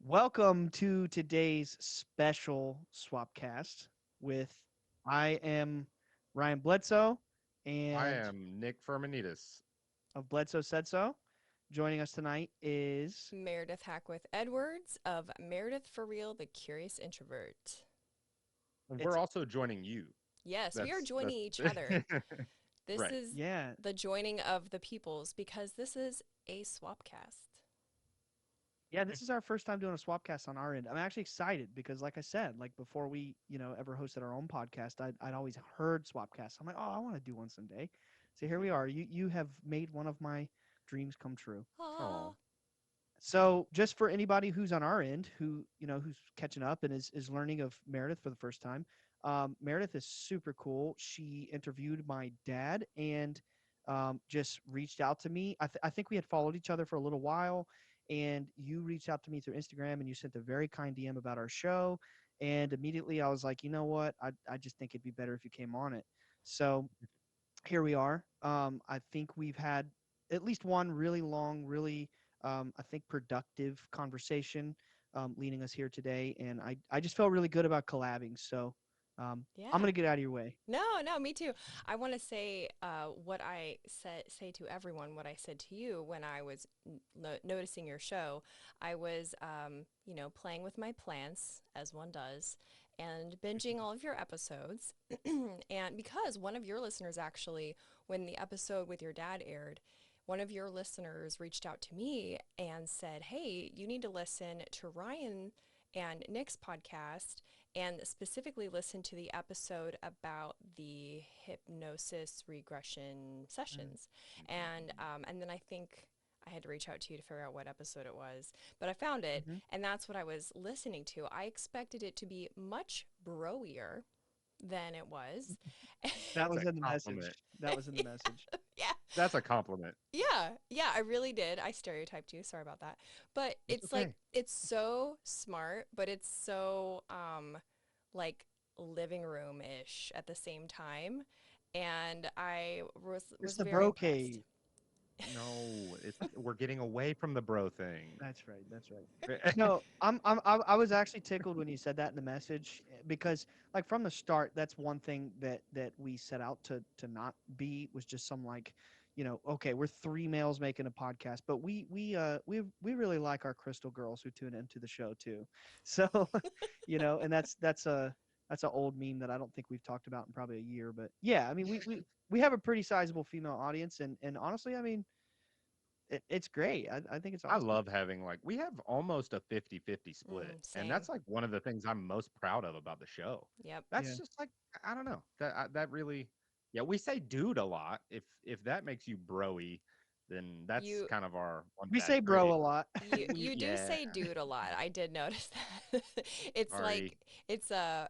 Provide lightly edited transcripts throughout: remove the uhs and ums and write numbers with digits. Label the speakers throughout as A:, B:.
A: Welcome to today's special Swapcast with I am Ryan Bledsoe
B: I
A: and
B: am Nick Fermanides.
A: of Bledsoe Said So. Joining us tonight is
C: Meredith Hackworth Edwards of Meredith for Real, the Curious Introvert.
B: We're
A: it's
B: also joining you.
C: Yes, we are
B: That's
C: joining each other. This
B: right.
C: is
A: yeah.
C: the joining of the peoples because this is a swapcast.
A: Yeah, this is our first time doing a Swapcast on our end. I'm actually excited because like I said, like before we, ever hosted our own podcast, I'd always heard Swapcasts. I'm like, "Oh, I want to do one someday." So here we are. You have made one of my dreams come true.
C: Ah,
B: Oh,
A: So, just for anybody who's on our end, who's catching up and is learning of Meredith for the first time, Meredith is super cool. She interviewed my dad and just reached out to me. I think we had followed each other for a little while, and you reached out to me through Instagram and you sent a very kind DM about our show. And immediately I was like, you know what? I just think it'd be better if you came on it. So here we are. I think we've had at least one really long, really, I think, productive conversation leading us here today. And I just felt really good about collabing. So I'm
C: yeah.
A: going to get out of your way.
C: No, me too. I want to say what I say to everyone, what I said to you when I was noticing your show. I was, playing with my plants as one does, and binging all of your episodes. And because one of your listeners actually, when the episode with your dad aired, one of your listeners reached out to me and said, "Hey, you need to listen to Ryan and Nick's podcast and specifically listen to the episode about the hypnosis regression
A: Mm.
C: sessions." And then I think I had to reach out to you to figure out what episode it was, but I found it,
A: Mm-hmm.
C: and that's what I was listening to. I expected it to be much broier than it was.
A: That
B: that's
A: was
B: a
A: in the
B: compliment.
A: message. That was in the message.
C: Yeah,
B: That's a compliment.
C: yeah, I really did. I stereotyped you. Sorry about that. But
A: It's
C: it's like
A: okay.
C: it's so smart, but it's so like living room-ish at the same time. And I
A: It's
C: was
A: the
C: very
A: bro
C: impressed.
A: cave.
B: No, we're getting away from the bro thing.
A: That's right. That's right. No, I was actually tickled when you said that in the message because like from the start, that's one thing that we set out to not be was just some like, okay, we're three males making a podcast, but we really like our crystal girls who tune into the show too. So, and that's a old meme that I don't think we've talked about in probably a year, but yeah, I mean we have a pretty sizable female audience and honestly, I mean it's great. I think it's
B: I
A: awesome.
B: love having we have almost a 50-50 split. And
C: Same.
B: that's like one of the things I'm most proud of about the show.
C: Yep.
B: That's
A: Yeah.
B: just like I don't know. That really yeah, we say dude a lot. If that makes you broy, then that's
C: You
B: kind of our one
A: We
B: bad
A: say bro
B: critic.
A: a lot.
C: you do
B: Yeah,
C: say dude a lot. I did notice that. It's
B: sorry.
C: like it's a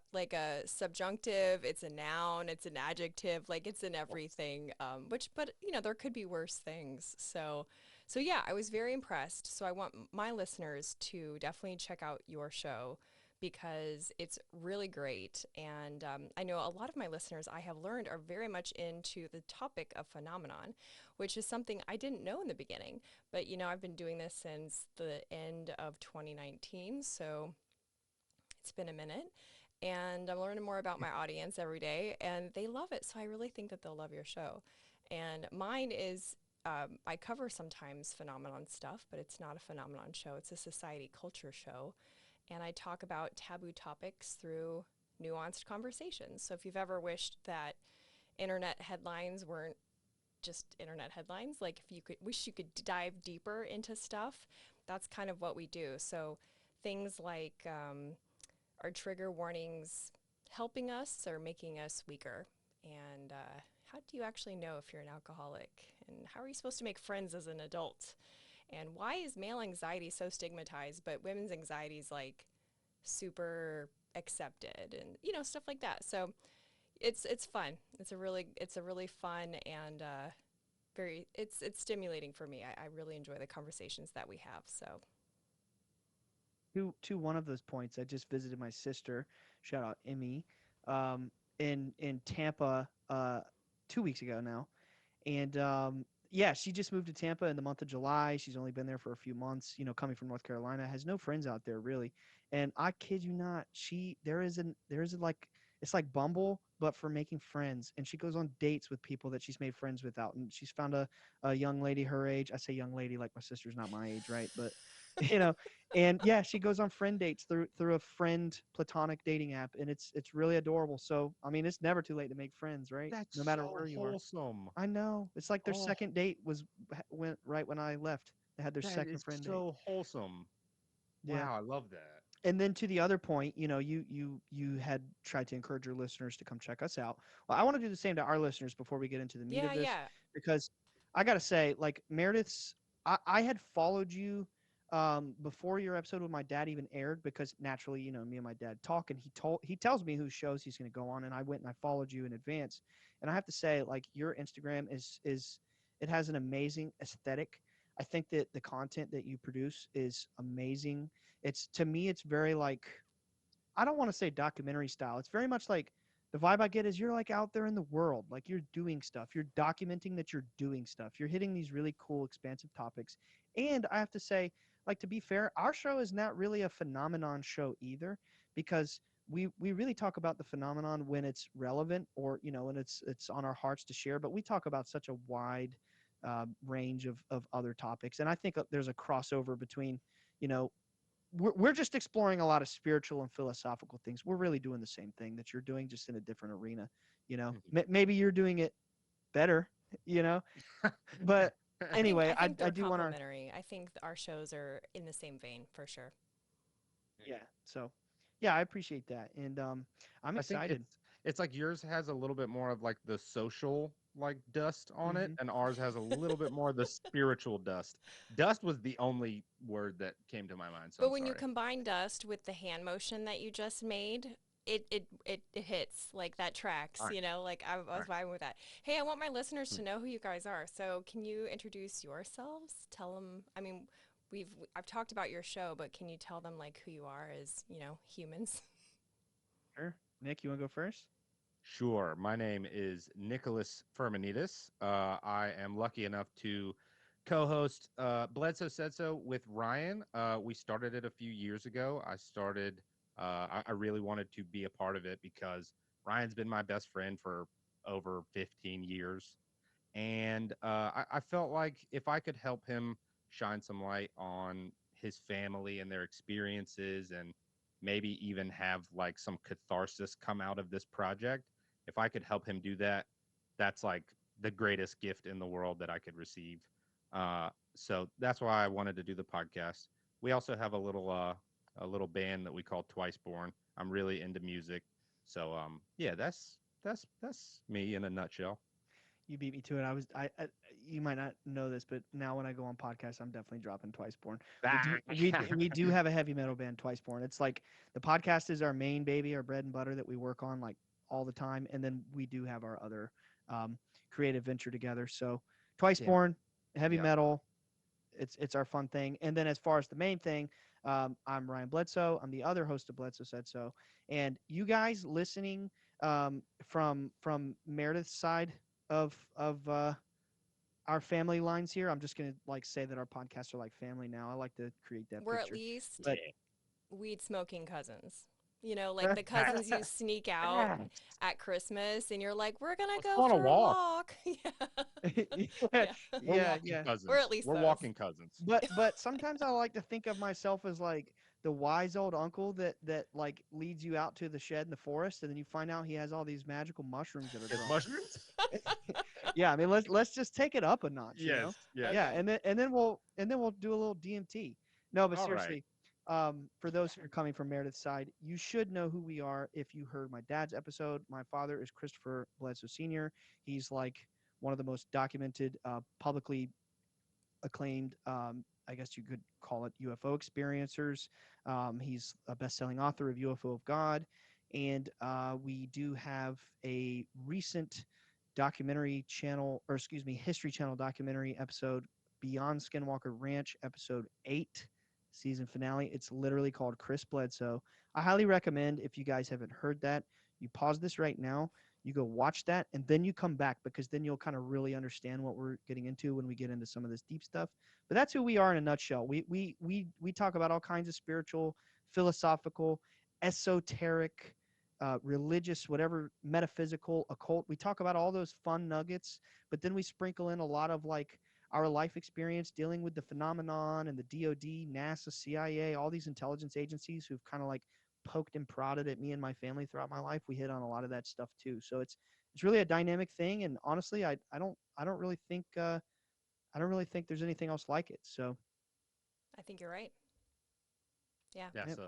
C: subjunctive, it's a noun, it's an adjective, like it's in everything. Which but there could be worse things. So yeah, I was very impressed. So I want my listeners to definitely check out your show because it's really great. And I know a lot of my listeners I have learned are very much into the topic of phenomenon, which is something I didn't know in the beginning. But I've been doing this since the end of 2019, so it's been a minute. And I'm learning more about my audience every day, and they love it. So I really think that they'll love your show. And mine is, I cover sometimes phenomenon stuff, but it's not a phenomenon show, it's a society culture show. And I talk about taboo topics through nuanced conversations. So if you've ever wished that internet headlines weren't just internet headlines. Like if you could wish you could dive deeper into stuff, that's kind of what we do. So things like our trigger warnings helping us or making us weaker. And how do you actually know if you're an alcoholic? And how are you supposed to make friends as an adult? And why is male anxiety so stigmatized, but women's anxiety is like super accepted and stuff like that. So it's fun. It's a really fun and very it's stimulating for me. I really enjoy the conversations that we have. So
A: To one of those points, I just visited my sister. Shout out Emmy, um, in Tampa 2 weeks ago now, and yeah, she just moved to Tampa in the month of July. She's only been there for a few months, coming from North Carolina, has no friends out there really. And I kid you not, there is like it's like Bumble, but for making friends. And she goes on dates with people that she's made friends with out. And she's found a young lady her age. I say young lady like my sister's not my age, right? But you know, and yeah, she goes on friend dates through a friend platonic dating app, and it's really adorable. So I mean, it's never too late to make friends, right? No
B: That's
A: matter
B: so
A: where you are.
B: wholesome.
A: I know. It's like their
B: Oh,
A: second date went right when I left. They had their
B: that
A: second
B: is
A: friend date.
B: so wholesome.
A: Yeah.
B: Wow, I love that.
A: And then to the other point, you had tried to encourage your listeners to come check us out. Well, I want to do the same to our listeners before we get into the meat
C: Yeah,
A: of this,
C: yeah.
A: because I got to say, like Meredith's, I had followed you before your episode with my dad even aired, because naturally, me and my dad talk, and he tells me whose shows he's going to go on, and I went and I followed you in advance. And I have to say, like, your Instagram is it has an amazing aesthetic. I think that the content that you produce is amazing. It's, to me, it's very like, I don't want to say documentary style. It's very much like, the vibe I get is you're like out there in the world, like you're doing stuff. You're documenting that you're doing stuff. You're hitting these really cool, expansive topics. And I have to say, like, to be fair, our show is not really a phenomenon show either, because we really talk about the phenomenon when it's relevant, or when it's on our hearts to share. But we talk about such a wide range of other topics, and I think there's a crossover between, you know we're just exploring a lot of spiritual and philosophical things. We're really doing the same thing that you're doing, just in a different arena. Maybe you're doing it better, you know. But
C: I
A: anyway, I
C: think
A: I
C: they're
A: do want to,
C: complementary. I think our shows are in the same vein for sure.
A: yeah. So yeah, I appreciate that, and I'm
B: I think
A: excited.
B: it's like yours has a little bit more of like the social like dust on it,
A: Hmm.
B: and ours has a little bit more of the spiritual dust. Dust was the only word that came to my mind, so
C: But
B: I'm
C: when you
B: sorry.
C: combine dust with the hand motion that you just made, it hits like that tracks,
B: All right,
C: like I
B: all
C: was
B: right.
C: vibing with that. Hey, I want my listeners
B: Hmm.
C: to know who you guys are. So can you introduce yourselves? Tell them, I mean, I've talked about your show, but can you tell them like who you are as, humans?
A: Sure. Nick, you want to go first?
B: Sure. My name is Nicholas Fermanides. I am lucky enough to co-host Bledsoe Said So with Ryan. We started it a few years ago. I really wanted to be a part of it because Ryan's been my best friend for over 15 years. And I felt like if I could help him shine some light on his family and their experiences, and maybe even have like some catharsis come out of this project, if I could help him do that, that's like the greatest gift in the world that I could receive. So that's why I wanted to do the podcast. We also have a little band that we call Twice Born. I'm really into music. So yeah, that's me in a nutshell.
A: You beat me to it. You might not know this, but now when I go on podcasts, I'm definitely dropping Twice Born. We do have a heavy metal band, Twice Born. It's like the podcast is our main baby, our bread and butter that we work on like all the time, and then we do have our other um, creative venture together. So Twice
B: Damn.
A: Born, heavy
B: Yeah.
A: metal, it's our fun thing. And then as far as the main thing, I'm Ryan Bledsoe. I'm the other host of Bledsoe Said So, and you guys listening from Meredith's side of our family lines here. I'm just gonna like say that our podcasts are like family now. I like to create that
C: We're at
A: picture,
C: least
A: but
C: weed smoking cousins. Like the cousins you sneak out at Christmas and you're like, we're gonna
B: Let's
C: go
B: go on a
C: for a
B: walk.
C: walk. Yeah.
A: yeah,
C: Yeah.
B: We're
A: yeah,
B: walking
A: yeah.
C: We're at
B: cousins.
C: least
B: We're
C: those.
B: walking cousins.
A: But sometimes I like to think of myself as like the wise old uncle that like leads you out to the shed in the forest, and then you find out he has all these magical mushrooms that are
B: Yes,
A: growing.
B: mushrooms?
A: Yeah, I mean, let's just take it up a notch, you know.
B: Yes, yes.
A: Yeah,
C: Okay.
A: and then we'll do a little DMT. No, but
B: All right.
A: seriously, for those who are coming from Meredith's side, you should know who we are if you heard my dad's episode. My father is Christopher Bledsoe Sr. He's like one of the most documented, publicly acclaimed, I guess you could call it, UFO experiencers. He's a best-selling author of UFO of God, and we do have a recent documentary channel, or excuse me, History Channel documentary episode, Beyond Skinwalker Ranch, episode 8, season finale. It's literally called Chris Bledsoe. I highly recommend, if you guys haven't heard that, you pause this right now. You go watch that, and then you come back, because then you'll kind of really understand what we're getting into when we get into some of this deep stuff. But that's who we are in a nutshell. We talk about all kinds of spiritual, philosophical, esoteric, religious, whatever, metaphysical, occult. We talk about all those fun nuggets, but then we sprinkle in a lot of like our life experience dealing with the phenomenon and the DoD, NASA, CIA, all these intelligence agencies who've kind of like poked and prodded at me and my family throughout my life. We hit on a lot of that stuff too. So it's really a dynamic thing. And honestly, I don't really think I don't really think there's anything else like it. So
C: I think you're right. Yeah.
B: Yeah,
A: yeah,
B: so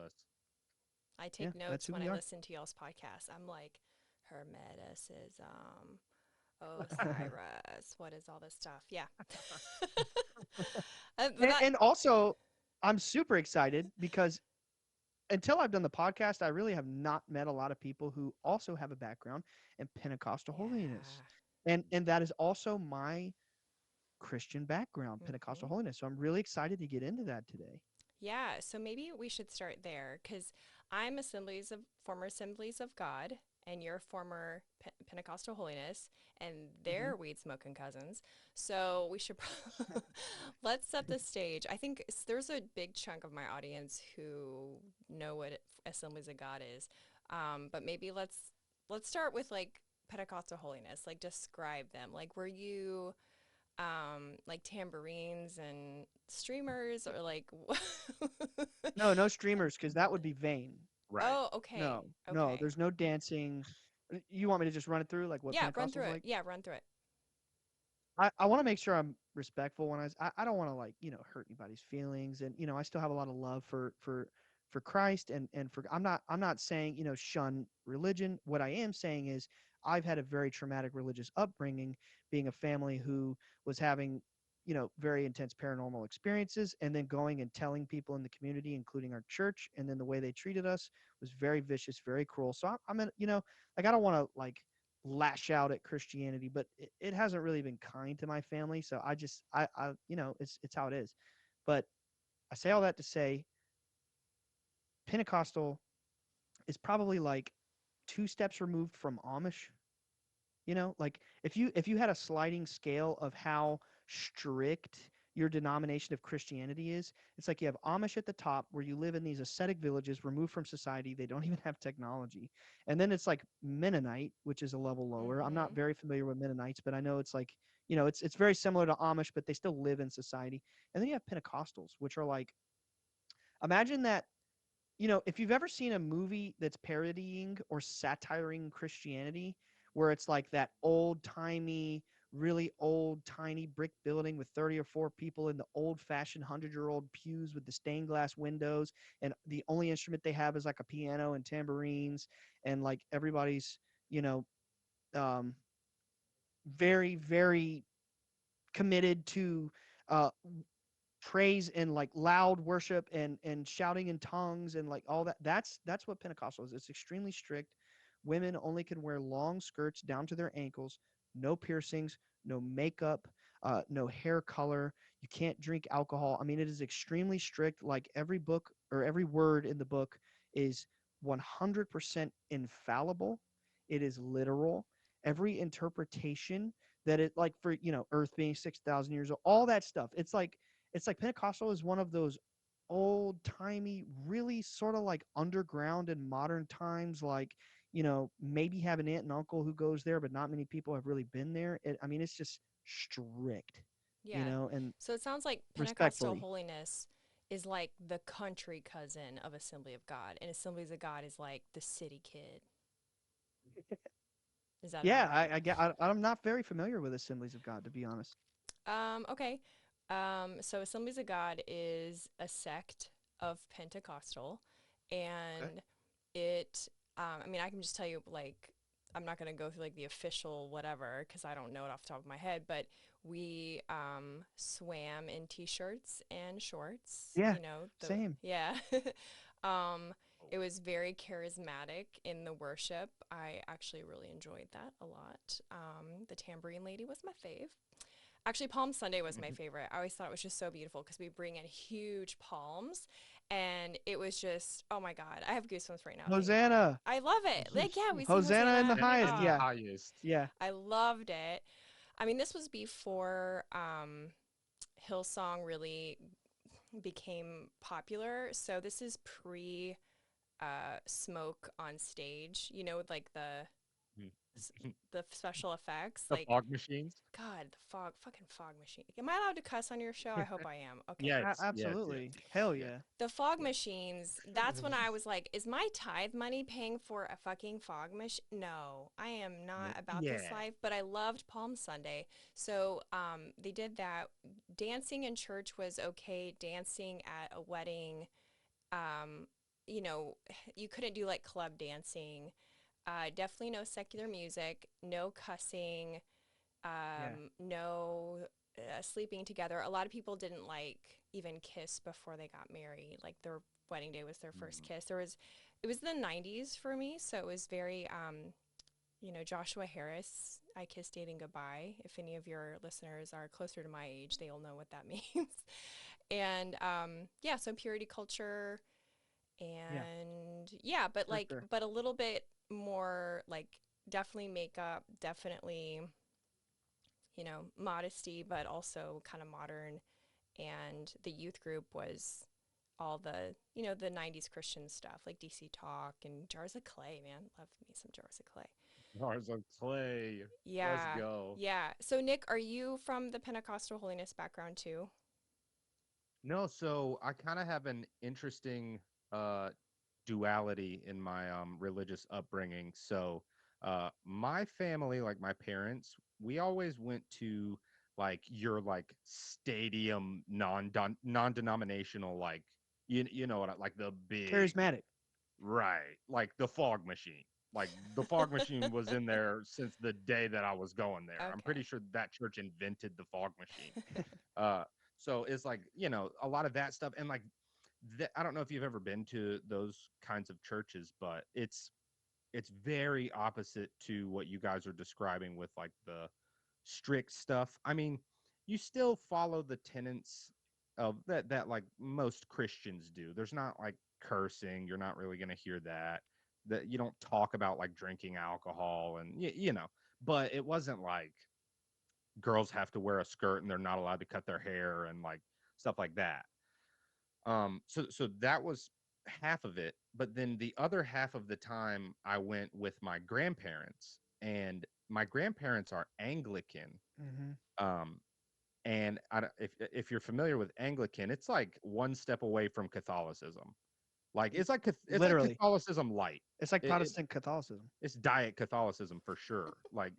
C: I
A: yeah,
C: take
A: that's
C: notes
A: who
C: when
A: we
C: I
A: are.
C: listen to y'all's podcast. I'm like, her medicine, Osiris, what is all this stuff? Yeah. But
A: and,
C: that,
A: and also, I'm super excited because until I've done the podcast, I really have not met a lot of people who also have a background in Pentecostal holiness.
C: yeah.
A: And that is also my Christian background, Pentecostal
C: Hmm.
A: holiness. So I'm really excited to get into that today.
C: Yeah, so maybe we should start there because I'm former Assemblies of God, and you're former Pentecostal Holiness, and
A: Hmm.
C: they're weed smoking cousins. So we should let's set the stage. I think there's a big chunk of my audience who know what Assemblies of God is, but maybe let's start with like Pentecostal Holiness. Like describe them. Like were you like tambourines and streamers or like
A: No, no streamers, because that would be vain.
B: right.
C: oh, okay.
A: No, no,
C: Okay.
A: there's no dancing. You want me to just run it through, like what
C: Yeah, run
A: Pentecostal's
C: through it.
A: like?
C: Yeah, run through it.
A: I want to make sure I'm respectful when I don't want to like hurt anybody's feelings, and I still have a lot of love for Christ, and for I'm not saying shun religion. What I am saying is I've had a very traumatic religious upbringing, being a family who was having very intense paranormal experiences, and then going and telling people in the community, including our church, and then the way they treated us was very vicious, very cruel. So I'm in, like I don't want to like lash out at Christianity, but it hasn't really been kind to my family. So I it's how it is. But I say all that to say Pentecostal is probably like two steps removed from Amish. Like if you had a sliding scale of how strict your denomination of Christianity is, it's like you have Amish at the top where you live in these ascetic villages removed from society. They don't even have technology. And then it's like Mennonite, which is a level lower. I'm not
C: Mm-hmm.
A: very familiar with Mennonites, but I know it's like, it's very similar to Amish, but they still live in society. And then you have Pentecostals, which are like, imagine that, if you've ever seen a movie that's parodying or satiring Christianity, where it's like that old timey, really old, tiny brick building with 30 or 4 people in the old fashioned 100-year-old pews with the stained glass windows, and the only instrument they have is like a piano and tambourines, and like everybody's, you know, um, very, very committed to uh, praise and like loud worship and shouting in tongues and like all that. That's what Pentecostal is. It's extremely strict. Women only can wear long skirts down to their ankles, no piercings, no makeup, no hair color. You can't drink alcohol. I mean, it is extremely strict. Like every book or every word in the book is 100% infallible. It is literal. Every interpretation that it, like, for Earth being 6,000 years old, all that stuff. It's like Pentecostal is one of those old timey, really sort of like underground in modern times, like, maybe have an aunt and uncle who goes there, but not many people have really been there. I mean, it's just strict,
C: Yeah.
A: and
C: So it sounds like Pentecostal
A: respectfully.
C: holiness is like the country cousin of Assembly of God, and Assemblies of God is like the city kid. Is that about
A: Yeah,
C: right?
A: I'm not very familiar with Assemblies of God, to be honest.
C: Okay. So Assemblies of God is a sect of Pentecostal,
A: Okay.
C: and it, I mean, I can just tell you, like, I'm not going to go through like the official whatever because I don't know it off the top of my head, but we swam in t-shirts and shorts,
A: Yeah,
C: you know,
A: same.
C: yeah. um, it was very charismatic in the worship. I actually really enjoyed that a lot. The tambourine lady was my fave. Actually, Palm Sunday was my favorite. I always thought it was just so beautiful because we bring in huge palms And it was just, oh my God, I have goosebumps right now thinking about it.
A: Hosanna.
C: I love it. Like, yeah, we sing
A: Hosanna in the
C: Hosanna.
A: highest.
B: In the
C: Oh,
A: Yeah.
B: highest.
A: Yeah.
C: I loved it. I mean, this was before Hillsong really became popular. So this is pre smoke on stage, you know, with like s- the special effects.
B: The
C: Like,
B: fog machines.
C: God, the fucking fog machine. Am I allowed to cuss on your show? I hope I am. Okay.
B: Yes, yes, yes,
A: Absolutely. Hell
B: yes,
A: yeah.
C: The fog
B: yes.
C: machines, that's when I was like, is my tithe money paying for a fucking fog machine? No, I am not about this
B: Yeah.
C: life, but I loved Palm Sunday. So they did that. Dancing in church was okay. Dancing at a wedding, um, you know, you couldn't do like club dancing. Definitely no secular music, no cussing,
A: Yeah.
C: no sleeping together. A lot of people didn't like even kiss before they got married. Like their wedding day was their first
B: Mm.
C: kiss. It was the 90s for me, so it was very, you know, Joshua Harris, I Kissed Dating Goodbye. If any of your listeners are closer to my age, they'll know what that means. And yeah, so purity culture
A: Yeah.
C: and yeah, but
A: For
C: like,
A: sure.
C: but a little bit more like definitely makeup, definitely modesty, but also kind of modern. And the youth group was all the 90s Christian stuff like DC Talk and Jars of Clay, man. Love me some Jars of Clay.
B: Bars of clay. Let's
C: Yeah.
B: go.
C: Yeah. So, Nick, are you from the Pentecostal holiness background too?
B: No, so I kind of have an interesting uh duality in my religious upbringing. So my family, like my parents, we always went to like your like stadium non-denominational like you know what like the big
A: Charismatic.
B: right like the fog machine. Like the fog machine was in there since the day that I was going there. I'm pretty
C: Okay.
B: sure that church invented the fog machine. Uh, so it's like, you know, a lot of that stuff. And like, I don't know if you've ever been to those kinds of churches, but it's very opposite to what you guys are describing with like the strict stuff. I mean, you still follow the tenets of that like most Christians do. There's not like cursing. You're not really going to hear that. That you don't talk about like drinking alcohol and you know, but it wasn't like girls have to wear a skirt and they're not allowed to cut their hair and like stuff like that. So that was half of it, but then the other half of the time I went with my grandparents, and my grandparents are Anglican.
A: Mm-hmm.
B: Um, and if you're familiar with Anglican, it's like one step away from Catholicism. Like it's like
A: Literally.
B: Catholicism light.
A: It's like
B: It,
A: Protestant Catholicism.
B: it's diet Catholicism for sure. Like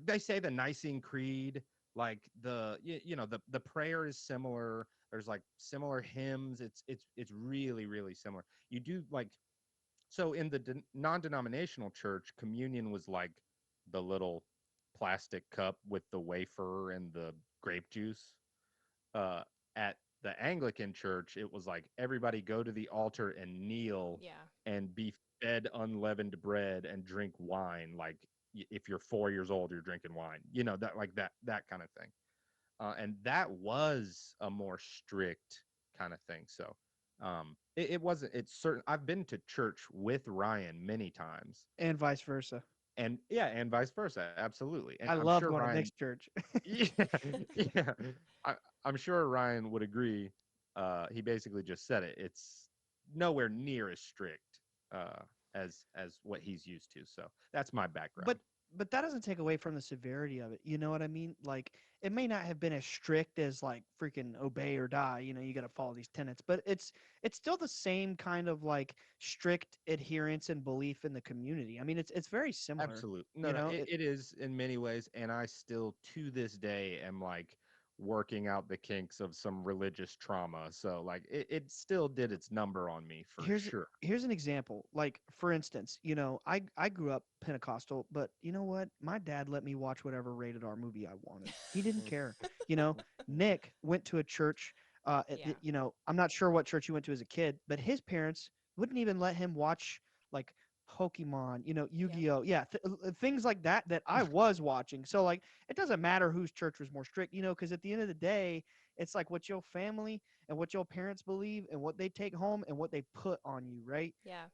B: they say the Nicene Creed, like you know the prayer is similar. There's like similar hymns. It's really really similar. You do like so in the non-denominational church, communion was like the little plastic cup with the wafer and the grape juice. Uh, at the Anglican church, it was like everybody go to the altar and kneel
C: Yeah.
B: and be fed unleavened bread and drink wine. Like if you're 4 years old, you're drinking wine. You know that like that kind of thing. And that was a more strict kind of thing. So it wasn't. It's certain. I've been to church with Ryan many times,
A: And vice versa.
B: and yeah, and vice versa. Absolutely. And
A: I
B: I'm
A: love
B: sure
A: going to
B: Ryan
A: Nick's church.
B: yeah, yeah. I, I'm sure Ryan would agree. He basically just said it. It's nowhere near as strict as what he's used to. So that's my
A: but
B: background.
A: but that doesn't take away from the severity of it. You know what I mean? Like it may not have been as strict as like freaking obey or die. You know, you got to follow these tenets, but it's still the same kind of like strict adherence and belief in the community. I mean, it's very similar.
B: Absolute. No,
A: You
B: no,
A: know,
B: it is in many ways, and I still to this day am like working out the kinks of some religious trauma. So like it still did its number on me for
A: here's
B: sure.
A: here's an example. Like for instance, you know, I grew up Pentecostal, but you know what? My dad let me watch whatever rated R movie I wanted. He didn't care. You know, Nick went to a church.
C: Yeah.
A: You know, I'm not sure what church he went to as a kid, but his parents wouldn't even let him watch like Pokemon, you know,
C: Yep.
A: Yu-Gi-Oh, yeah, things like that I was watching. So like, it doesn't matter whose church was more strict, you know, because at the end of the day, It's like what your family and what your parents believe and what they take home and what they put on you, right?
C: Yeah.